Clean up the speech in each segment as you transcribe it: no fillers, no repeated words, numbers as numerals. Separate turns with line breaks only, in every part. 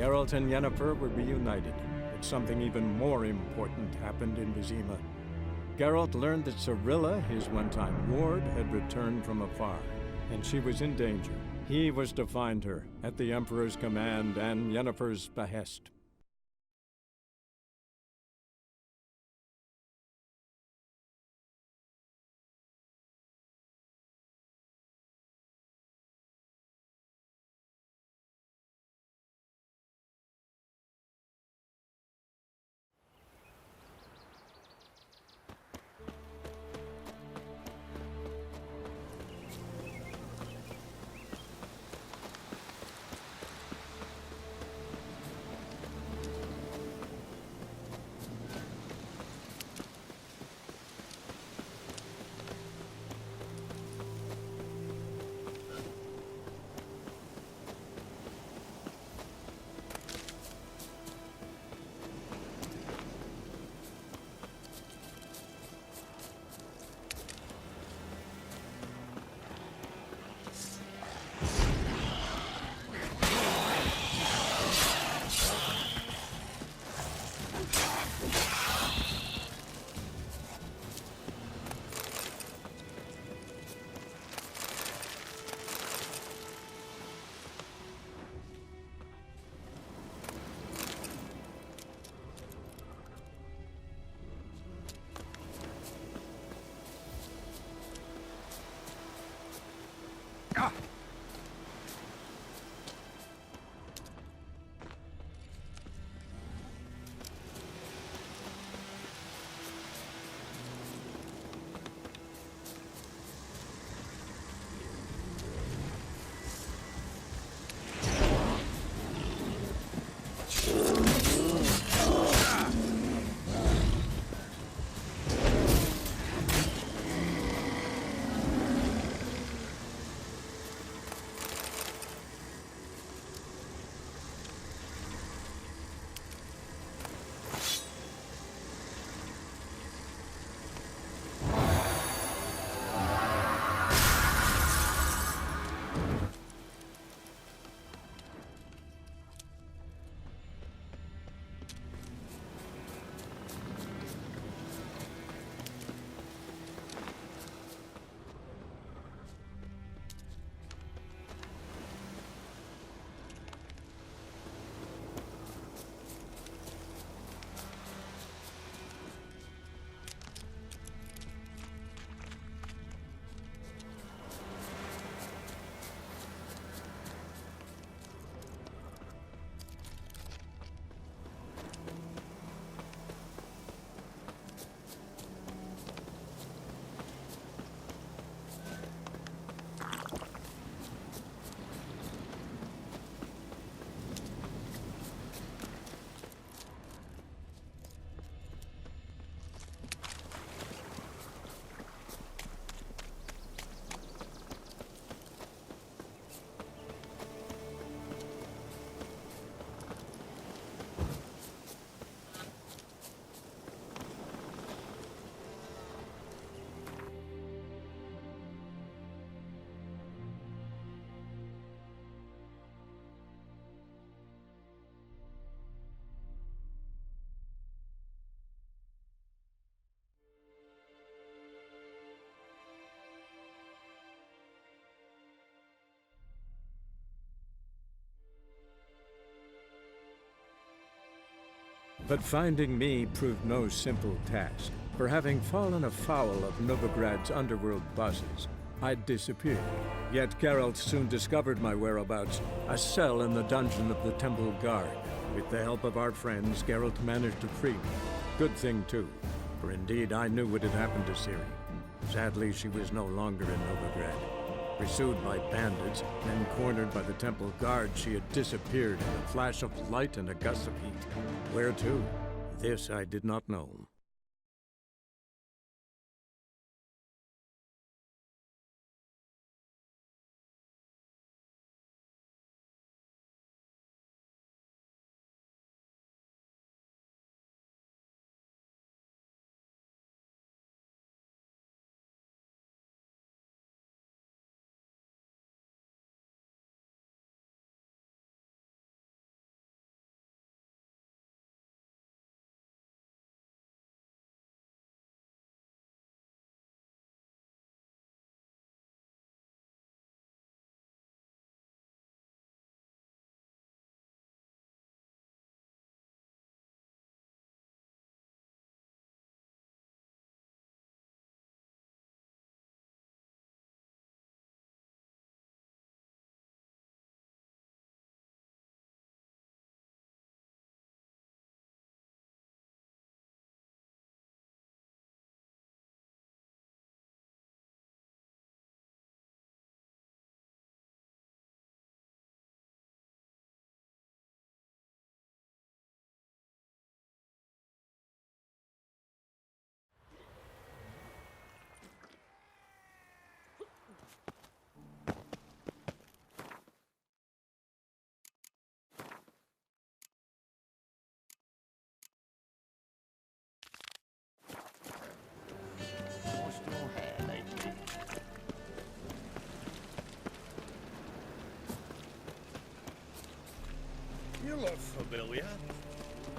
Geralt and Yennefer were reunited, but something even more important happened in Vizima. Geralt learned that Cirilla, his one-time ward, had returned from afar, and she was in danger. He was to find her, at the Emperor's command and Yennefer's behest. But finding me proved no simple task, for having fallen afoul of Novigrad's underworld bosses, I'd disappeared. Yet Geralt soon discovered my whereabouts, a cell in the dungeon of the Temple Guard. With the help of our friends, Geralt managed to free me. Good thing, too, for indeed I knew what had happened to Ciri. Sadly, she was no longer in Novigrad. Pursued by bandits, then cornered by the Temple Guard, she had disappeared in a flash of light and a gust of heat. Where to? This I did not know.
familiar.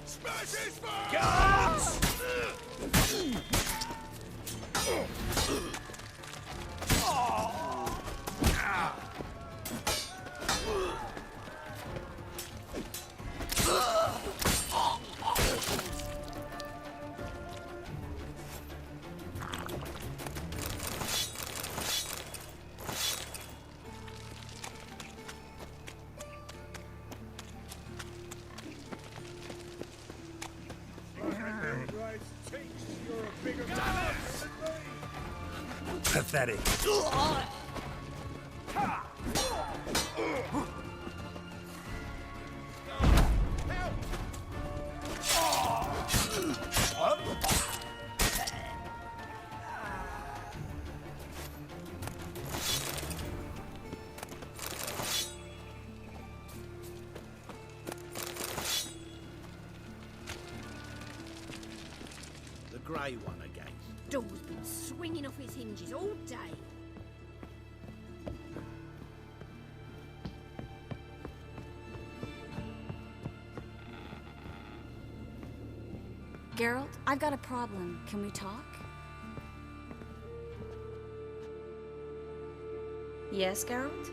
Smash his face!
Guns!
Pathetic.
The grey one again.
Door's been swinging off his hinges all day.
Geralt, I've got a problem. Can we talk? Yes, Geralt?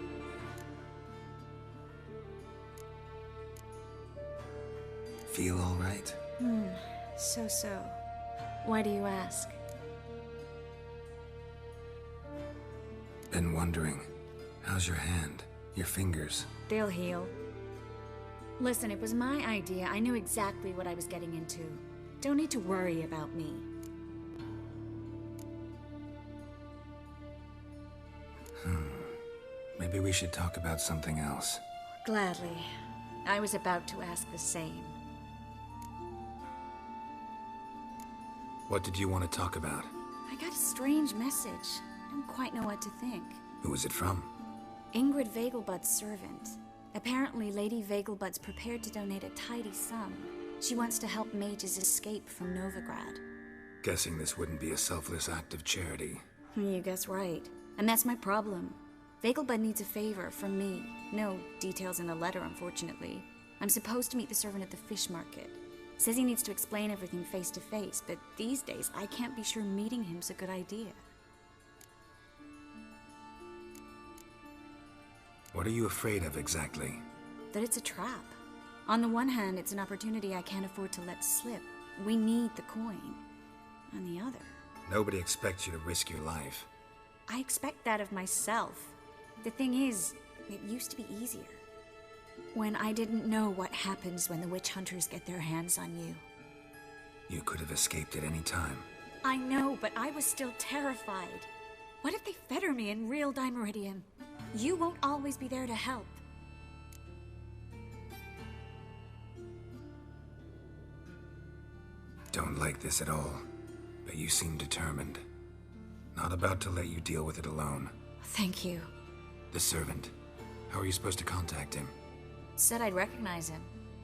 Feel all right?
So. Why do you ask?
Been wondering. How's your hand? Your fingers?
They'll heal. Listen, it was my idea. I knew exactly what I was getting into. Don't need to worry about me.
Maybe we should talk about something else.
Gladly. I was about to ask the same.
What did you want to talk about?
I got a strange message. Don't quite know what to think.
Who was it from?
Ingrid Vegelbud's servant. Apparently, Lady Vegelbud's prepared to donate a tidy sum. She wants to help mages escape from Novigrad.
Guessing this wouldn't be a selfless act of charity.
You guess right. And that's my problem. Vegelbud needs a favor from me. No details in the letter, unfortunately. I'm supposed to meet the servant at the fish market. Says he needs to explain everything face to face, but these days I can't be sure meeting him's a good idea.
What are you afraid of exactly?
That it's a trap. On the one hand, it's an opportunity I can't afford to let slip. We need the coin. On the other,
Nobody expects you to risk your life.
I expect that of myself. The thing is, it used to be easier. When I didn't know what happens when the witch hunters get their hands on you.
You could have escaped at any time.
I know, but I was still terrified. What if they fetter me in real Dimeridium? You won't always be there to help.
Don't like this at all, but you seem determined. Not about to let you deal with it alone.
Thank you.
The servant. How are you supposed to contact him?
Said I'd recognize him.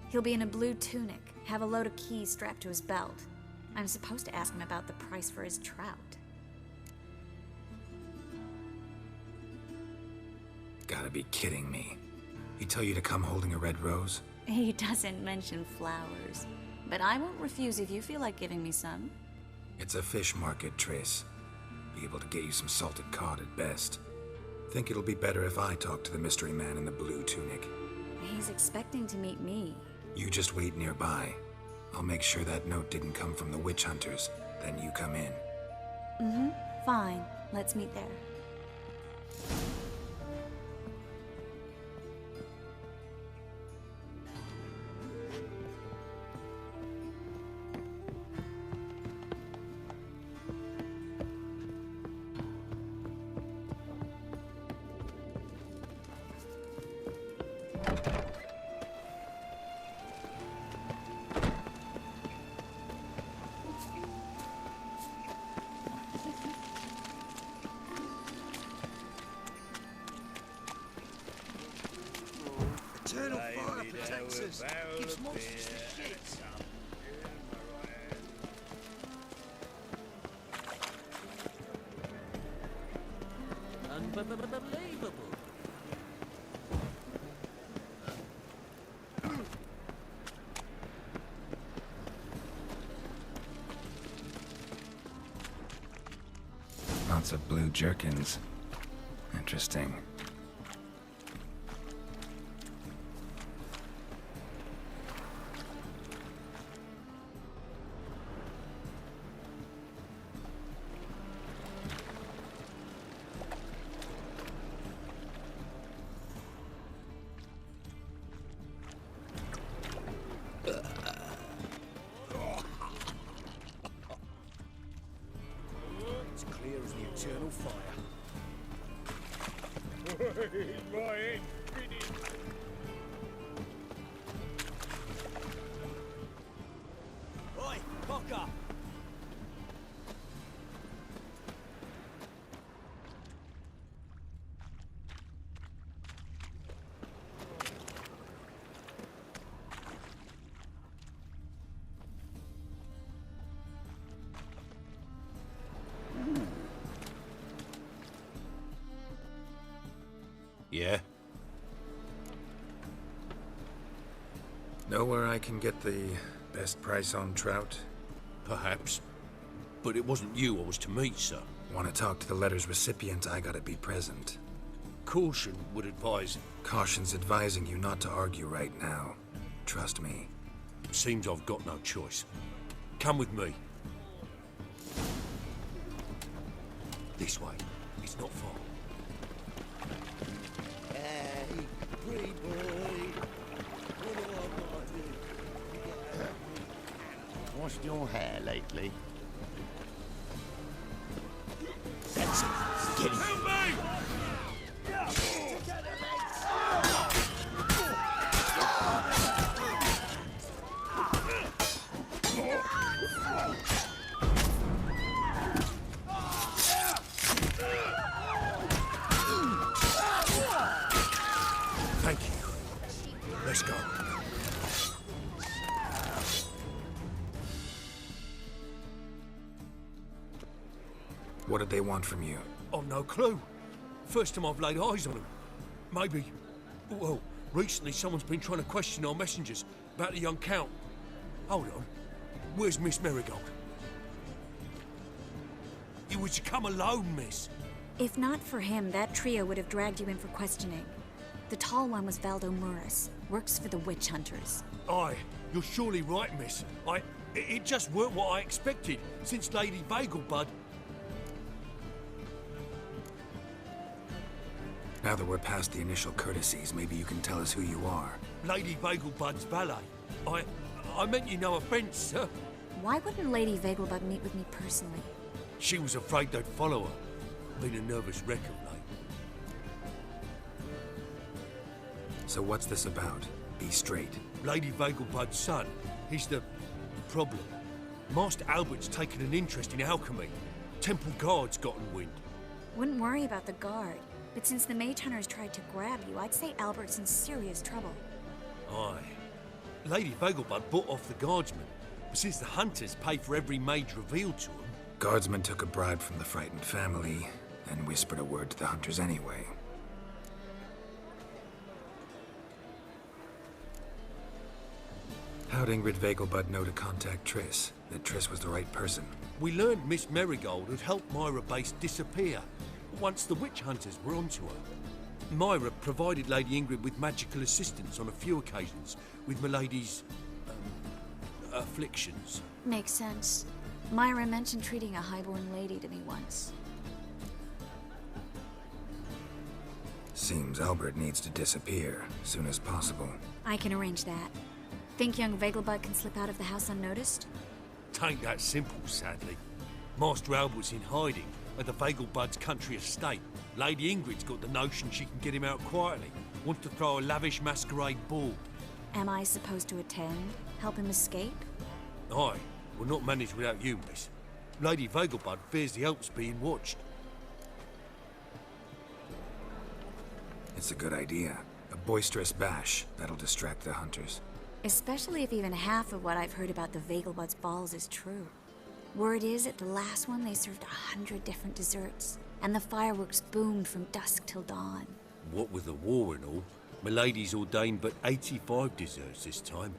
He'll be in a blue tunic, have a load of keys strapped to his belt. I'm supposed to ask him about the price for his trout.
Gotta be kidding me. He tell you to come holding a red rose?
He doesn't mention flowers, but I won't refuse if you feel like giving me some.
It's a fish market, Triss. Be able to get you some salted cod at best. Think it'll be better if I talk to the mystery man in the blue tunic.
He's expecting to meet me.
You just wait nearby. I'll make sure that note didn't come from the witch hunters. Then you come in.
Fine, let's meet there.
Eternal fire protects us. Gives monsters the shits.
Unbelievable.
Lots of blue jerkins. Interesting.
It's clear as the eternal fire. Oi, Pocker!
Yeah?
Know where I can get the best price on trout?
Perhaps. But it wasn't you I was to meet, sir.
Want to talk to the letter's recipient, I gotta be present.
Caution would advise.
Caution's advising you not to argue right now. Trust me.
Seems I've got no choice. Come with me. This way. It's not far.
Hey, pretty boy. What do I gotta do?
Washed your hair lately?
That's it. Get him.
Thank you. Let's go.
What did they want from you?
I've no clue. First time I've laid eyes on them. Maybe... Well, recently someone's been trying to question our messengers about the young Count. Hold on. Where's Miss Marigold? You was to come alone, miss.
If not for him, that trio would have dragged you in for questioning. The tall one was Valdo Muris, works for the witch hunters.
Aye, you're surely right, miss. It just weren't what I expected, since Lady Vagelbud...
Now that we're past the initial courtesies, maybe you can tell us who you are.
Lady Vagelbud's valet. I meant you no offence, sir.
Why wouldn't Lady Vagelbud meet with me personally?
She was afraid they'd follow her. Been a nervous wreck of late.
So what's this about? Be straight.
Lady Vagelbud's son, he's the problem. Master Albert's taken an interest in alchemy. Temple Guard's gotten wind.
Wouldn't worry about the guard, but since the mage hunters tried to grab you, I'd say Albert's in serious trouble.
Aye. Lady Vagelbud bought off the guardsmen, but since the hunters pay for every mage revealed to them...
Guardsmen took a bribe from the frightened family and whispered a word to the hunters anyway. How'd Ingrid Vagelbud know to contact Triss? That Triss was the right person?
We learned Miss Marigold had helped Myra Base disappear once the witch hunters were onto her. Myra provided Lady Ingrid with magical assistance on a few occasions with Milady's... afflictions.
Makes sense. Myra mentioned treating a highborn lady to me once.
Seems Albert needs to disappear as soon as possible.
I can arrange that. Think young Vagelbud can slip out of the house unnoticed?
Tain't that simple, sadly. Master Albert's in hiding at the Vagelbud's country estate. Lady Ingrid's got the notion she can get him out quietly. Wants to throw a lavish masquerade ball.
Am I supposed to attend? Help him escape?
Aye, we'll not manage without you, miss. Lady Vagelbud fears the Alps being watched.
It's a good idea. A boisterous bash that'll distract the hunters.
Especially if even half of what I've heard about the Vagelbud's balls is true. Word is, at the last one they served 100 different desserts, and the fireworks boomed from dusk till dawn.
What with the war and all, Milady's ordained but 85 desserts this time.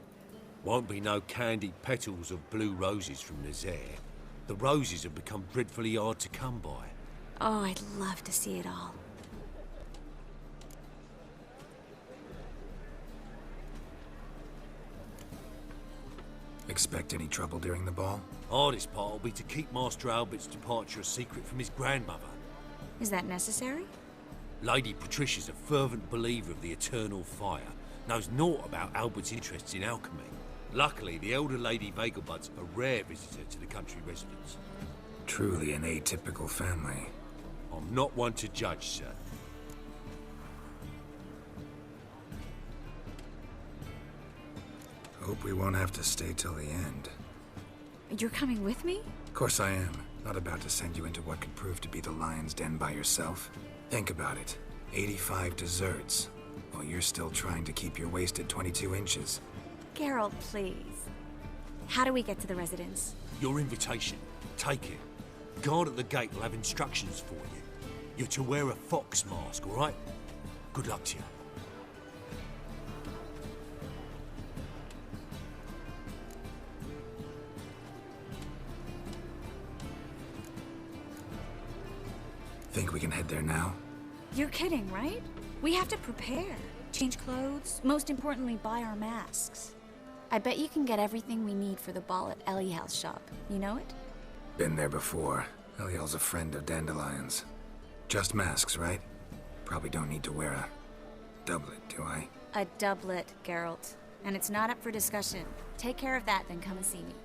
Won't be no candied petals of blue roses from Nazaire. The roses have become dreadfully hard to come by.
Oh, I'd love to see it all.
Expect any trouble during the ball?
Hardest part will be to keep Master Albert's departure a secret from his grandmother.
Is that necessary?
Lady Patricia's a fervent believer of the eternal fire, knows naught about Albert's interests in alchemy. Luckily, the elder Lady Vegelbud's a rare visitor to the country residence.
Truly an atypical family.
I'm not one to judge, sir.
Hope we won't have to stay till the end.
You're coming with me?
Of course I am. Not about to send you into what could prove to be the lion's den by yourself. Think about it. 85 desserts, while you're still trying to keep your waist at 22 inches.
Geralt, please. How do we get to the residence?
Your invitation. Take it. Guard at the gate will have instructions for you. You're to wear a fox mask, all right? Good luck to you.
Think we can head there now?
You're kidding, right? We have to prepare. Change clothes. Most importantly, buy our masks. I bet you can get everything we need for the ball at Eliel's shop. You know it?
Been there before. Eliel's a friend of Dandelion's. Just masks, right? Probably don't need to wear a doublet, do I?
A doublet, Geralt. And it's not up for discussion. Take care of that, then come and see me.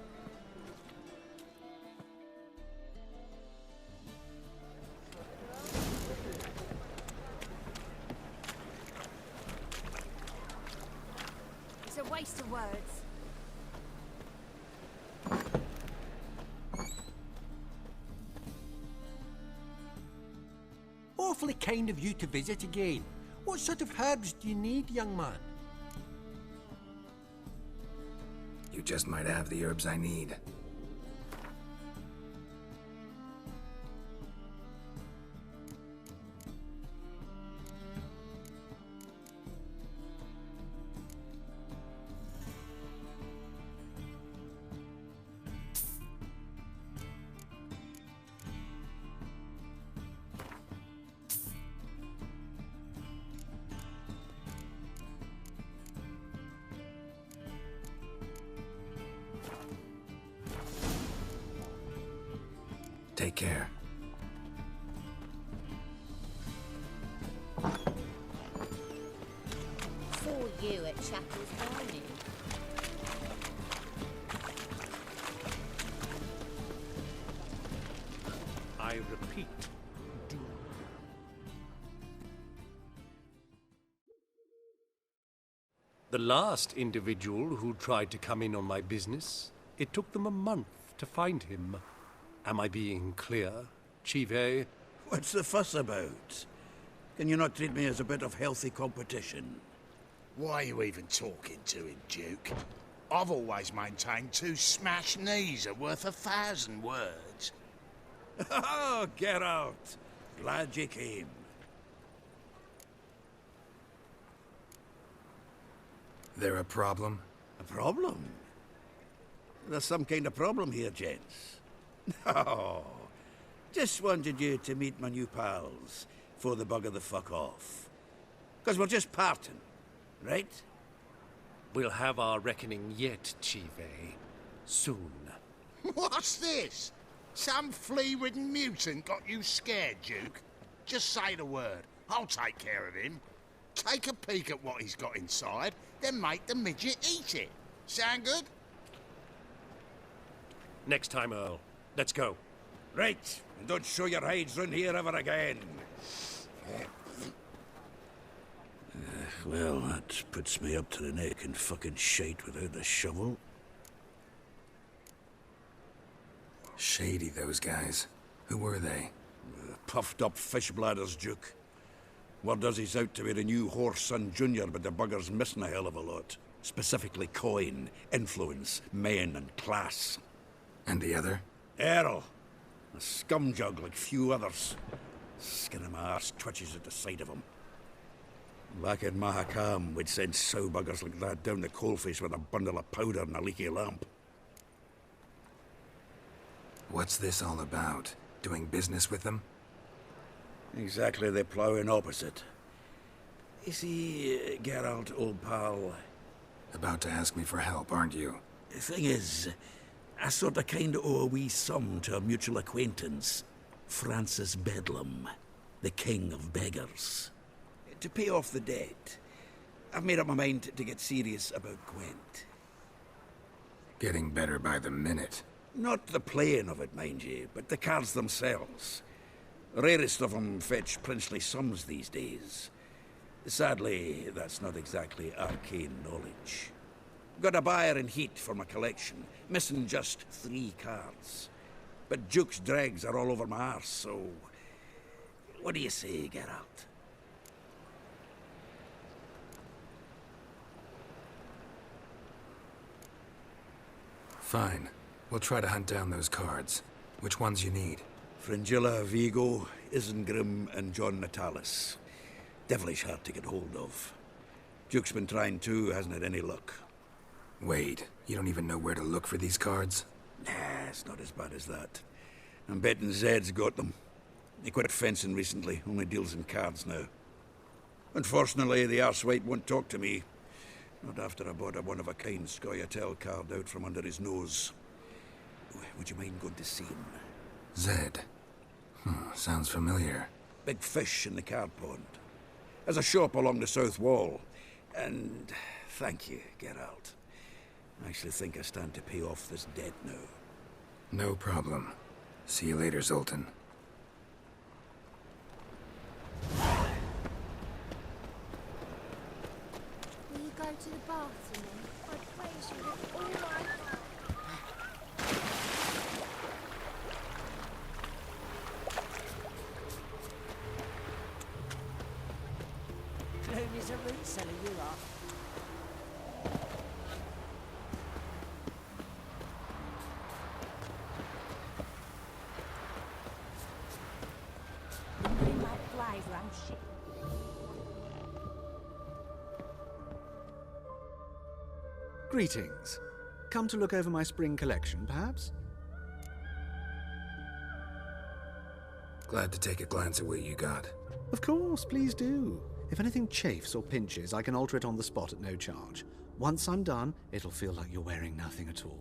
It's a waste of words.
Awfully kind of you to visit again. What sort of herbs do you need, young man?
You just might have the herbs I need. Take care.
Saw you at Chapel's Dining.
I repeat, do. The last individual who tried to come in on my business, it took them a month to find him. Am I being clear, Chive?
What's the fuss about? Can you not treat me as a bit of healthy competition?
Why are you even talking to him, Duke? I've always maintained 2 smashed knees are worth 1,000 words.
Oh, get out! Glad you came.
There a problem?
A problem? There's some kind of problem here, gents. No. Just wanted you to meet my new pals before they bugger the fuck off. 'Cause we're just parting, right?
We'll have our reckoning yet, Chive. Soon.
What's this? Some flea-ridden mutant got you scared, Duke? Just say the word. I'll take care of him. Take a peek at what he's got inside, then make the midget eat it. Sound good?
Next time, Earl. Let's go.
Right, and don't show your hides round here ever again. Well, that puts me up to the neck in fucking shite without the shovel.
Shady, those guys. Who were they?
Puffed up fish bladders, Duke. Word does he's out to be the new Whoreson Jr., but the bugger's missing a hell of a lot. Specifically coin, influence, men, and class.
And the other?
Errol. A scumjug like few others. Skin of my arse twitches at the sight of him. Back in Mahakam, we'd send sow buggers like that down the coalface with a bundle of powder and a leaky lamp.
What's this all about? Doing business with them?
Exactly the ploughing opposite. You see, Geralt, old pal,
About to ask me for help, aren't you?
the thing is, I sort of kind of owe a wee sum to a mutual acquaintance, Francis Bedlam, the king of beggars. To pay off the debt, I've made up my mind to get serious about Gwent.
Getting better by the minute.
Not the playing of it, mind you, but the cards themselves. Rarest of them fetch princely sums these days. Sadly, that's not exactly arcane knowledge. Got a buyer in heat for my collection, missing just 3 cards. But Duke's dregs are all over my arse, so... What do you say, Geralt?
Fine. We'll try to hunt down those cards. Which ones you need?
Fringilla, Vigo, Isengrim, and John Natalis. Devilish hard to get hold of. Duke's been trying too, hasn't had any luck.
Wait, you don't even know where to look for these cards?
Nah, it's not as bad as that. I'm betting Zed's got them. He quit fencing recently, only deals in cards now. Unfortunately, the arsewite won't talk to me. Not after I bought a one-of-a-kind Scoia'tael card out from under his nose. Would you mind going to see him?
Zed. Sounds familiar.
Big fish in the card pond. Has a shop along the south wall. And thank you, Geralt. I actually think I stand to pay off this debt now.
No problem. See you later, Zoltan.
Will you go to the bath with me? I'd praise you with all my heart.
Known as a root seller, you are.
Bring my flies round shit.
Greetings. Come to look over my spring collection, perhaps?
Glad to take a glance at what you got.
Of course, please do. If anything chafes or pinches, I can alter it on the spot at no charge. Once I'm done, it'll feel like you're wearing nothing at all.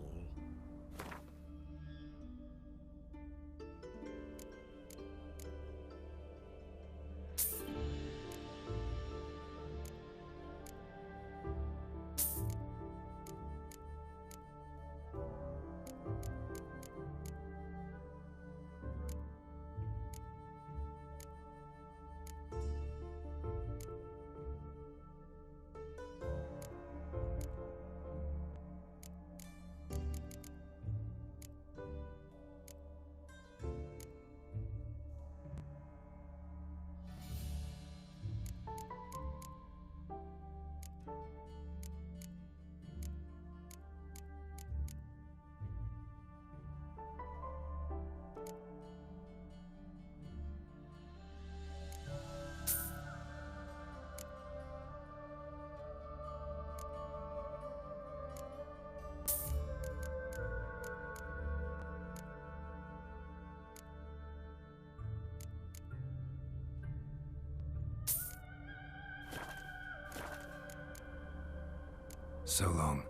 So long.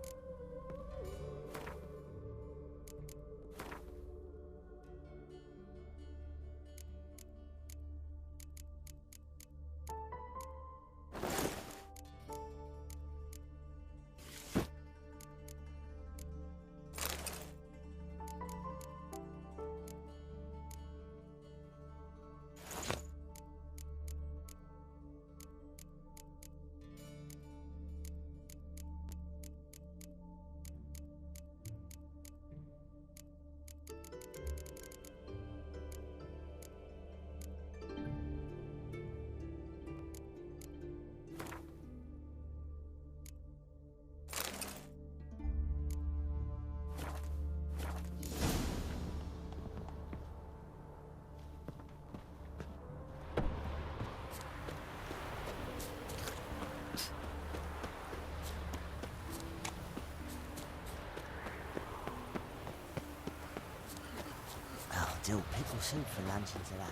I'll do pickle soup for luncheon today.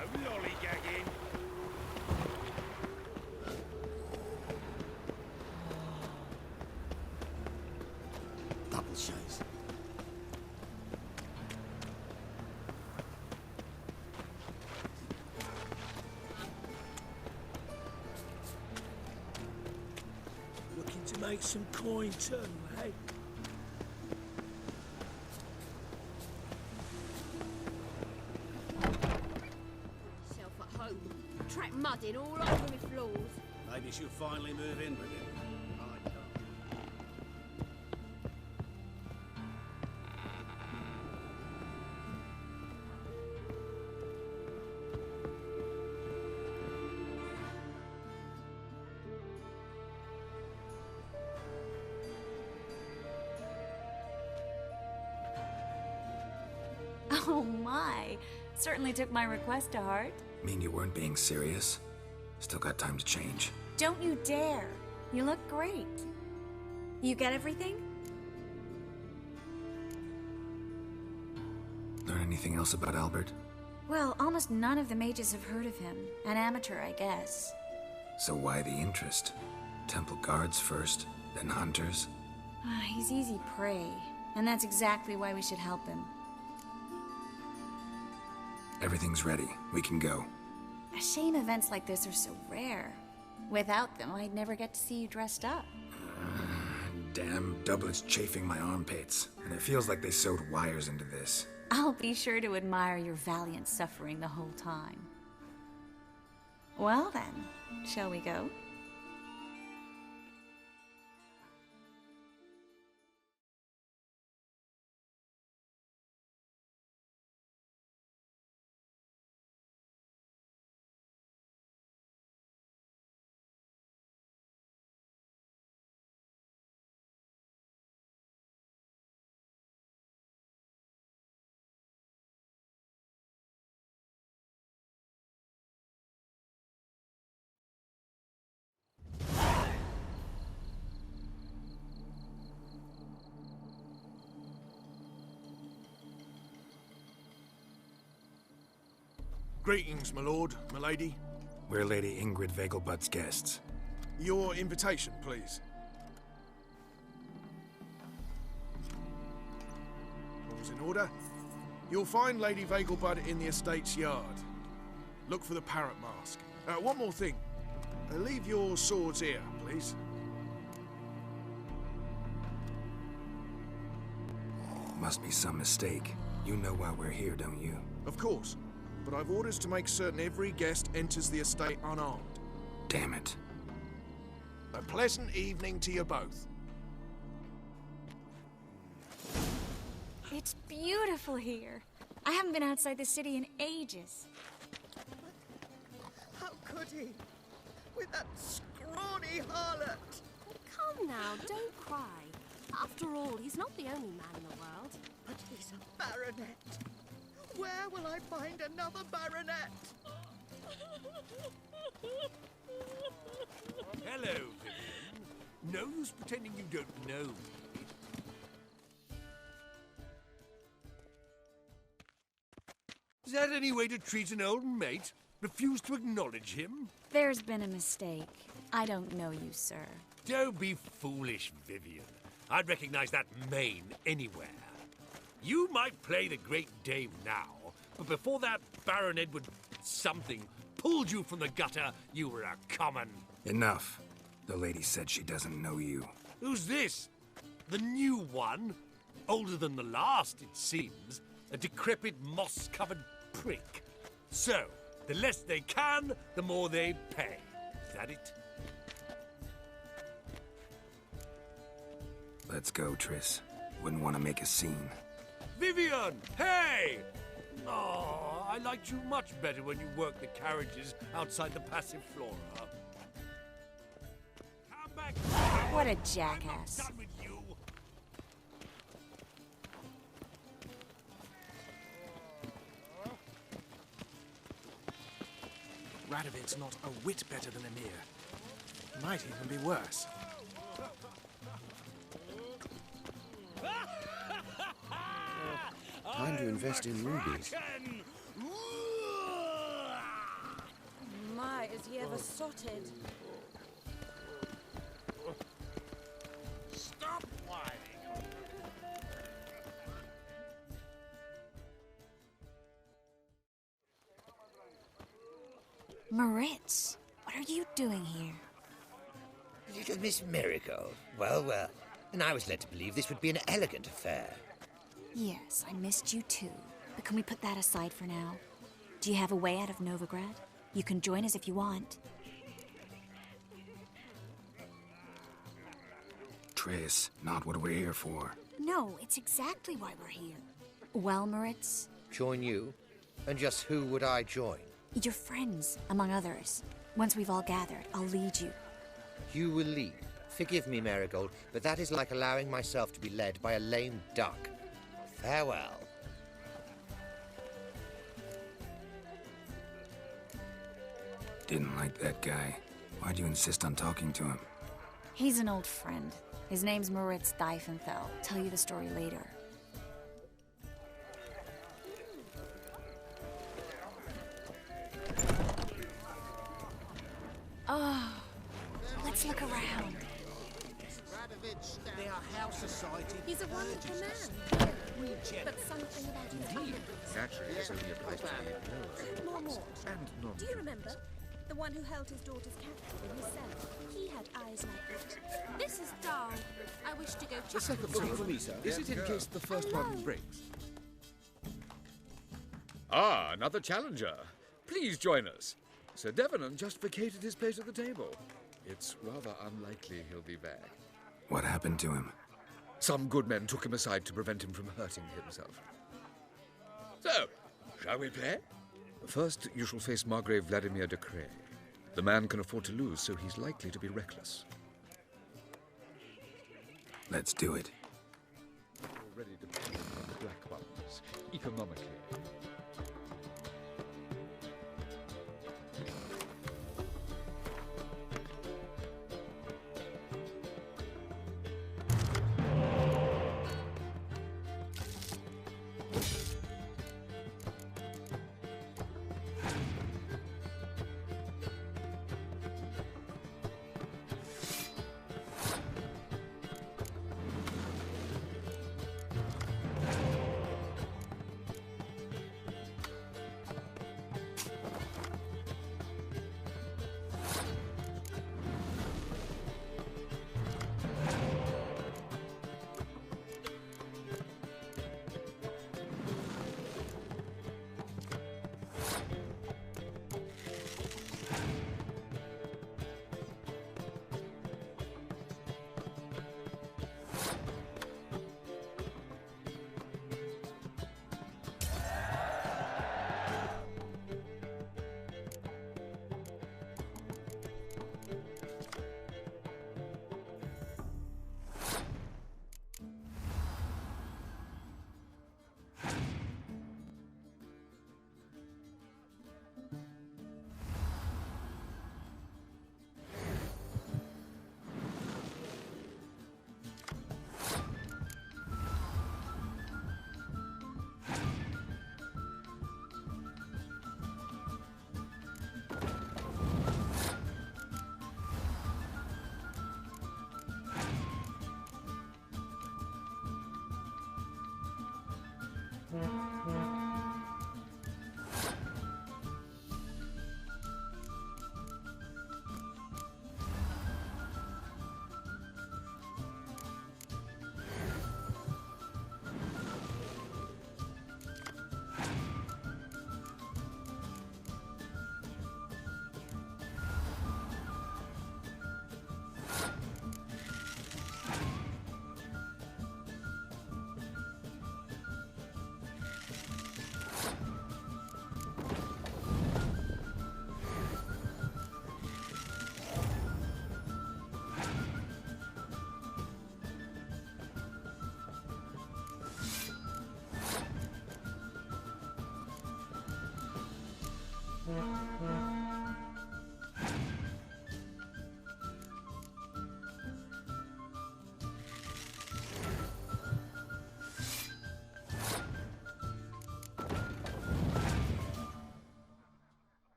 No lollygagging.
Double shows. Looking to make some coin too, eh?
Self at home. Track mudding all over my floors.
Maybe she'll finally move in with him. I don't.
Oh my. Certainly took my request to heart.
Mean you weren't being serious? Still got time to change.
Don't you dare. You look great. You get everything?
Learn anything else about Albert?
Well, almost none of the mages have heard of him. An amateur, I guess.
So why the interest? Temple guards first, then hunters?
He's easy prey, and that's exactly why we should help him.
Everything's ready. We can go.
A shame events like this are so rare. Without them, I'd never get to see you dressed up.
Damn doublets chafing my armpits. And it feels like they sewed wires into this.
I'll be sure to admire your valiant suffering the whole time. Well then, shall we go?
Greetings, my lord, my lady.
We're Lady Ingrid Vegelbud's guests.
Your invitation, please. All's in order. You'll find Lady Vegelbud in the estate's yard. Look for the parrot mask. One more thing. Leave your swords here, please.
Must be some mistake. You know why we're here, don't you?
Of course. But I've orders to make certain every guest enters the estate unarmed.
Damn it.
A pleasant evening to you both.
It's beautiful here. I haven't been outside the city in ages.
How could he? With that scrawny harlot!
Come now, don't cry. After all, he's not the only man in the world.
But he's a baronet. Where will I find another baronet?
Hello, Vivian. No use pretending you don't know me. Is that any way to treat an old mate? Refuse to acknowledge him?
There's been a mistake. I don't know you, sir.
Don't be foolish, Vivian. I'd recognize that mane anywhere. You might play the great dame now, but before that Baron Edward something pulled you from the gutter, you were a common...
Enough. The lady said she doesn't know you.
Who's this? The new one? Older than the last, it seems. A decrepit, moss-covered prick. So, the less they can, the more they pay. Is that it?
Let's go, Triss. Wouldn't want to make a scene.
Vivian! Hey! Oh, I liked you much better when you worked the carriages outside the passive flora. Come back!
What a jackass.
I'm not done with you.
Radovid's not a whit better than Emir. Might even be worse.
Time to invest in rubies.
is he ever sotted.
Stop whining.
Moritz, what are you doing here?
Little Miss Miracle. Well, well. And I was led to believe this would be an elegant affair.
Yes, I missed you too. But can we put that aside for now? Do you have a way out of Novigrad? You can join us if you want.
Triss, not what we're here for.
No, it's exactly why we're here. Well, Moritz?
Join you? And just who would I join?
Your friends, among others. Once we've all gathered, I'll lead you.
You will lead. Forgive me, Marigold, but that is like allowing myself to be led by a lame duck. Farewell.
Didn't like that guy. Why'd you insist on talking to him?
He's an old friend. His name's Moritz Diefenfeld. Tell you the story later. Oh, let's look around.
They are house society.
He's a wonderful man. But something about his family.
Naturally, it's only a place to be
More.
and non.
Do you remember? The one who held his daughter's captive in his cell. He had eyes like that. This is dull. I wish to go check.
The second one for me, sir. Is it in case the first one breaks? Ah, another challenger. Please join us. Sir Devenant just vacated his place at the table. It's rather unlikely he'll be back.
What happened to him?
Some good men took him aside to prevent him from hurting himself. So, shall we play? First, you shall face Margrave Vladimir de Cray. The man can afford to lose, so he's likely to be reckless.
Let's do it.
Already dependent on the black ones, economically.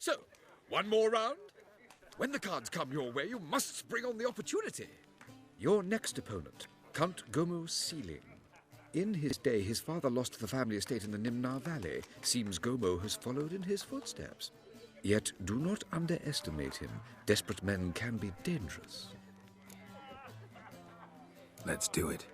So, one more round? When the cards come your way, you must spring on the opportunity. Your next opponent, Count Gomo Sealing. In his day, his father lost the family estate in the Nimnar Valley. Seems Gomo has followed in his footsteps. Yet do not underestimate him. Desperate men can be dangerous.
Let's do it.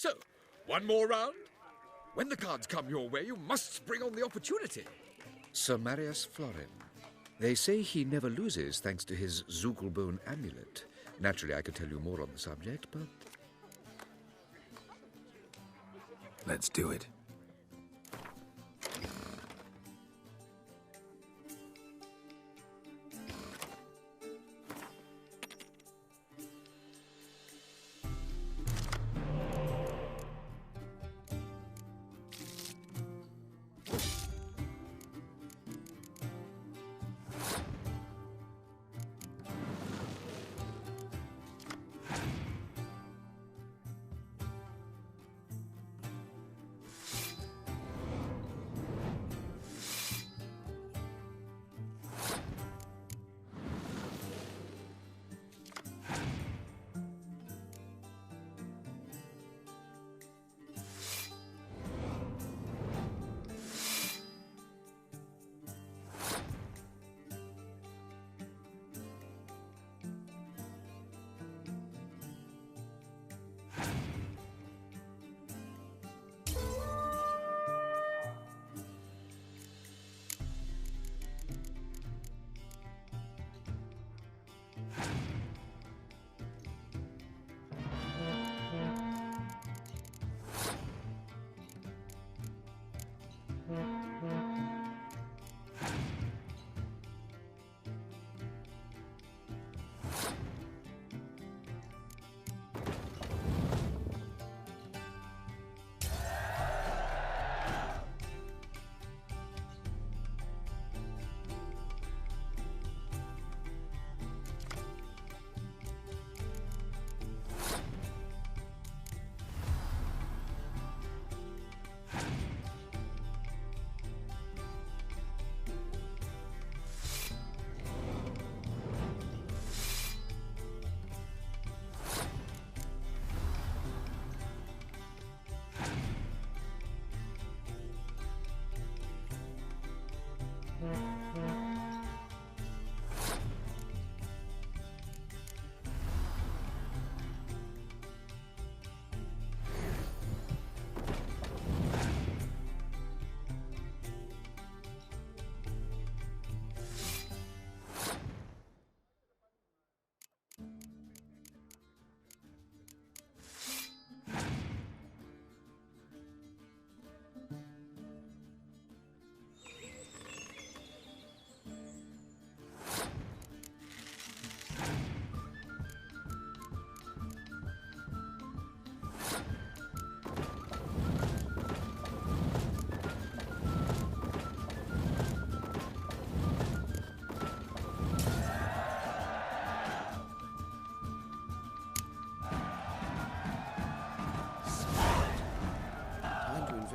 So, one more round? When the cards come your way, you must spring on the opportunity. Sir Marius Florin. They say he never loses thanks to his Zugelbone amulet. Naturally, I could tell you more on the subject, but...
Let's do it.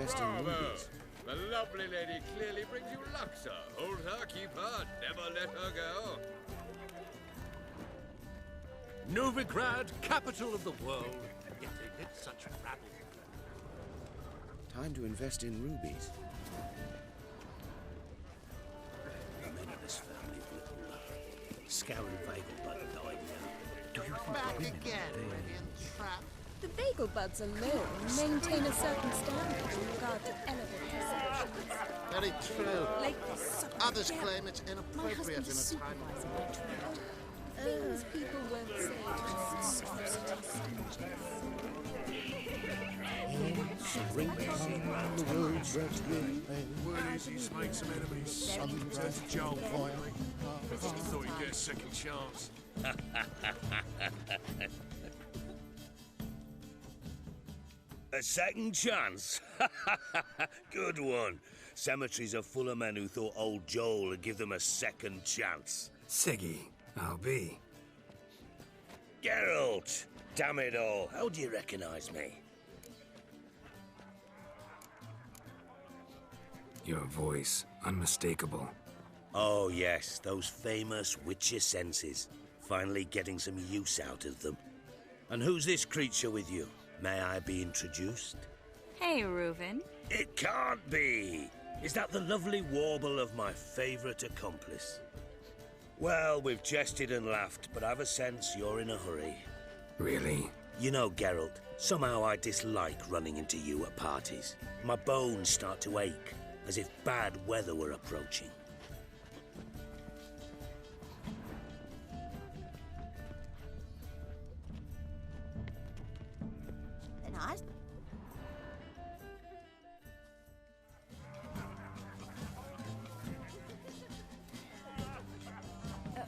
invest in rubies.
The lovely lady clearly brings you luck, sir. Hold her, keep her, never let her go.
Novigrad, capital of the world. Yet they did such rabble.
Time to invest in rubies.
The men of this family of little luck. Scouring Vegelbud died now. Do you think
Back
women
again, Rivian Trap.
The Vegelbuds alone maintain a certain standard in regard to elegant receptions.
Very true.
Lately, such
Others
depth.
claim it's
My
inappropriate
husband is
in a time
supervising my trade. Things people won't say to soft
Word is he's made some enemies. Turn to Joel finally. I thought he'd get a second chance.
A second chance? Good one. Cemeteries are full of men who thought old Joel would give them a second chance.
Siggy, I'll be.
Geralt! Damn it all, how do you recognize me?
Your voice, unmistakable.
Oh yes, those famous Witcher senses. Finally getting some use out of them. And who's this creature with you? May I be introduced?
Hey, Reuven.
It can't be! Is that the lovely warble of my favourite accomplice? Well, we've jested and laughed, but I've a sense you're in a hurry.
Really?
You know, Geralt, somehow I dislike running into you at parties. My bones start to ache, as if bad weather were approaching.
Nice.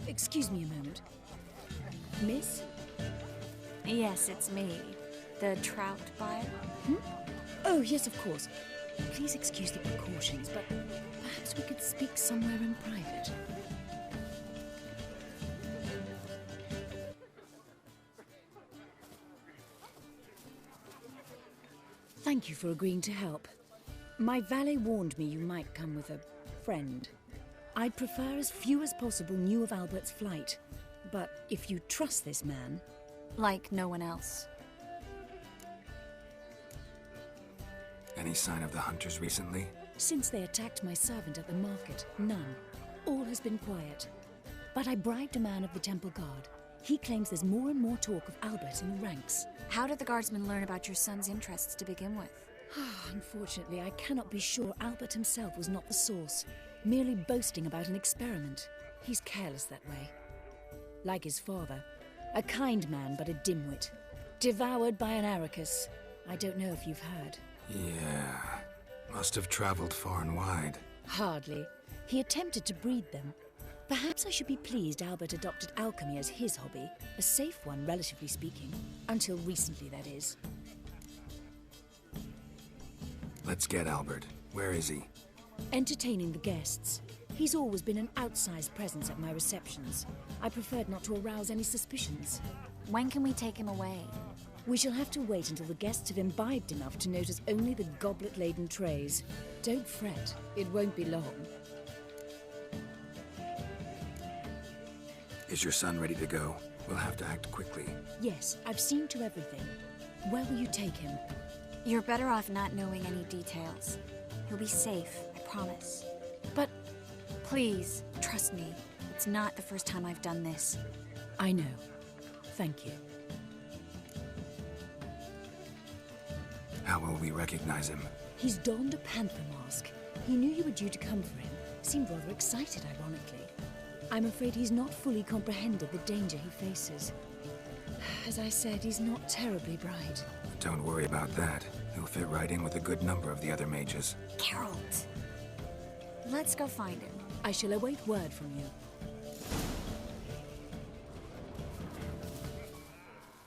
Excuse me a moment. Miss?
Yes, it's me. The trout buyer?
Oh, yes, of course. Please excuse the precautions, but perhaps we could speak somewhere in private. Thank you for agreeing to help. My valet warned me you might come with a friend. I'd prefer as few as possible knew of Albert's flight. But if you trust this man...
Like no one else.
Any sign of the hunters recently?
Since they attacked my servant at the market, none. All has been quiet. But I bribed a man of the Temple Guard. He claims there's more and more talk of Albert in the ranks.
How did the guardsmen learn about your son's interests to begin with?
Unfortunately, I cannot be sure Albert himself was not the source, merely boasting about an experiment. He's careless that way. Like his father, a kind man but a dimwit. Devoured by an Arrakis. I don't know if you've heard.
Yeah. Must have traveled far and wide.
Hardly. He attempted to breed them. Perhaps I should be pleased Albert adopted alchemy as his hobby. A safe one, relatively speaking. Until recently, that is.
Let's get Albert. Where is he?
Entertaining the guests. He's always been an outsized presence at my receptions. I preferred not to arouse any suspicions.
When can we take him away?
We shall have to wait until the guests have imbibed enough to notice only the goblet-laden trays. Don't fret. It won't be long.
Is your son ready to go? We'll have to act quickly.
Yes, I've seen to everything. Where will you take him?
You're better off not knowing any details. He'll be safe, I promise.
But...
Please, trust me. It's not the first time I've done this.
I know. Thank you.
How will we recognize him?
He's donned a panther mask. He knew you were due to come for him. Seemed rather excited, ironically. I'm afraid he's not fully comprehended the danger he faces. As I said, he's not terribly bright.
Don't worry about that. He'll fit right in with a good number of the other mages.
Geralt! Let's go find him.
I shall await word from you.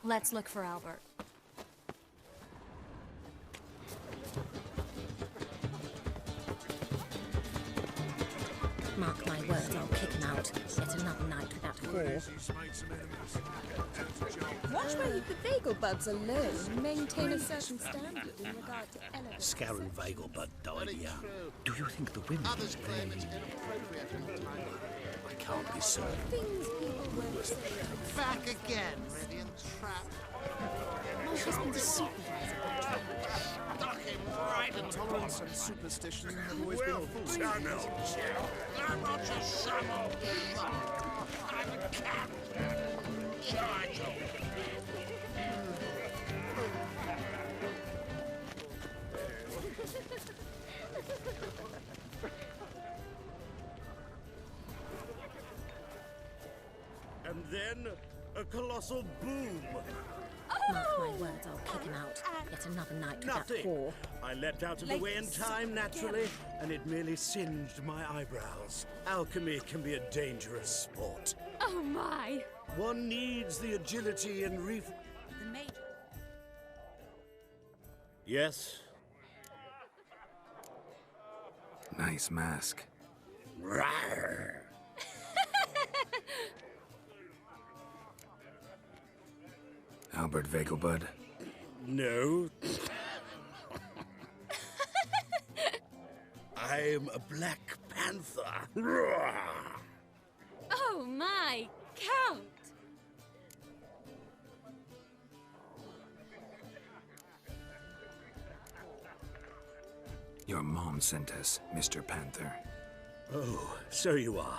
Let's look for Albert.
Mark my
my words, I'll kick him out. Yet another night with that whore.
Watch where you put Vagelbuds alone. Maintain a certain standard in regard to elegance.
Scarron Vagelbud died young.
Do you think the women...
Others claim it's inappropriate in the time.
I can't be certain.
Things people won't say.
Back again, Meridian Trap.
My husband's a supervisor.
Stuck him right in
Tolerance and superstition have always been a force.
I'm not your son of fuck. I'm a cat. Charge of
And then, a colossal boom.
Mark my words, I'll kick him out. Yet another night with that
Nothing.
whore.
I leapt out of the way in time, naturally, and it merely singed my eyebrows. Alchemy can be a dangerous sport.
Oh my!
One needs the agility and
The Major.
Yes?
Nice mask.
Rawr.
Albert Vagelbud.
No. I'm a Black Panther. Rawr.
Oh my! Count!
Your mom sent us, Mr. Panther.
Oh, so you are.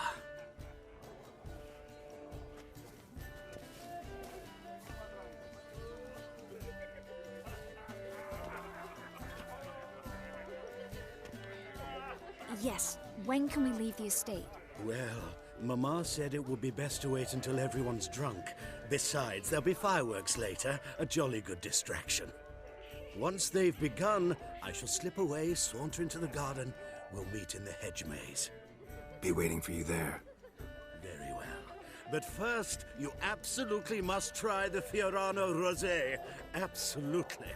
Yes, when can we leave the estate?
Well, Mama said it would be best to wait until everyone's drunk. Besides, there'll be fireworks later, a jolly good distraction. Once they've begun, I shall slip away, saunter into the garden. We'll meet in the hedge maze.
Be waiting for you there.
Very well. But first, you absolutely must try the Fiorano Rosé. Absolutely.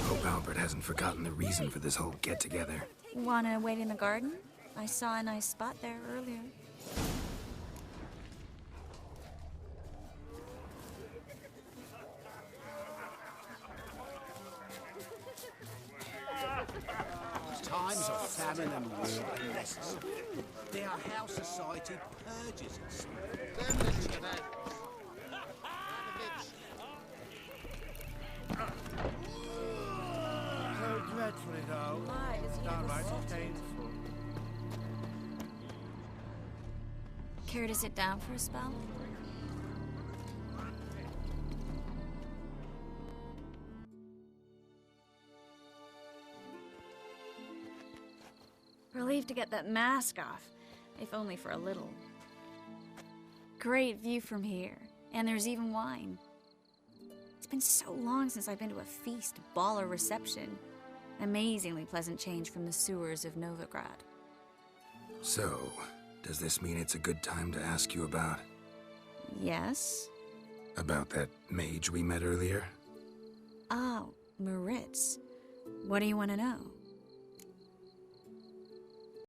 Hope Albert hasn't forgotten the reason for this whole get-together.
Wanna wait in the garden? I saw a nice spot there earlier.
Times of famine and war are necessary. They are how society purges itself.
So dreadfully dull. Downright painful.
Care to sit down for a spell? Relieved to get that mask off, if only for a little. Great view from here, and there's even wine. It's been so long since I've been to a feast, ball, or reception. Amazingly pleasant change from the sewers of Novigrad.
So, does this mean it's a good time to ask you about...
Yes?
About that mage we met earlier?
Oh, Maritz. What do you want to know?